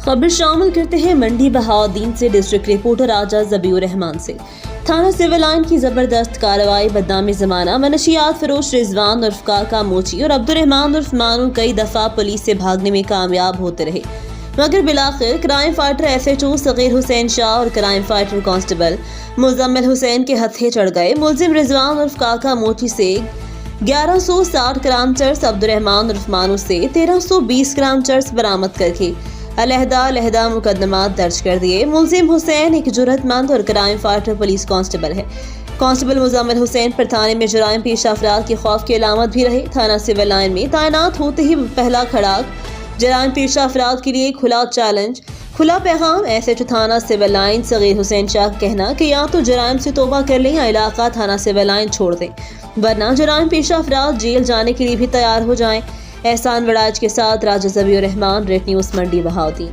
खबर शामिल करते हैं मंडी बहाउद्दीन से। डिस्ट्रिक्ट रिपोर्टर राजा ज़बीउर रहमान से। थाना सिविल लाइन की जबरदस्त कार्रवाई। बदनामी जमाना मनशियात फरोश रिजवान उर्फ काका मोची और अब्दुर्रहमान उर्फ मानू कई दफा पुलिस से भागने में कामयाब होते रहे, मगर बिलाखिर crime fighter SHO Sagheer Hussain Shah और crime fighter constable Muzammil Hussain के हत्थे चढ़ गए। मुलजिम रिजवान उर्फ काका मोची से 1160 ग्राम चर्स, अब्दुर्रहमान उर्फ मानू से 1320 ग्राम चर्स बरामद करके अलहदा मुकदमात दर्ज कर दिए। मुलजिम हुसैन एक जुर्रतमंद और क्राइम फाइटर पुलिस कांस्टेबल है। कांस्टेबल मुजम्मिल हुसैन पर थाने में जराइम पेश अफराद के खौफ की अलामत भी रहे। थाना सिविल लाइन में तैनात होते ही पहला खड़ाक जराइम पेश अफराद के लिए खुला चैलेंज, खुला पैगाम। SHO थाना सिविल लाइन सगीर हुसैन शाह का कहना कि या तो जराइम से तौबा कर लें या इलाका थाना सिविल लाइन छोड़ दें, वरना जराइम पेश अफराद जेल जाने के लिए भी तैयार हो जाएं। एहसान वड़ाइच के साथ राजा ज़बीउर रहमान, रेड न्यूज़, मंडी बहाउद्दीन।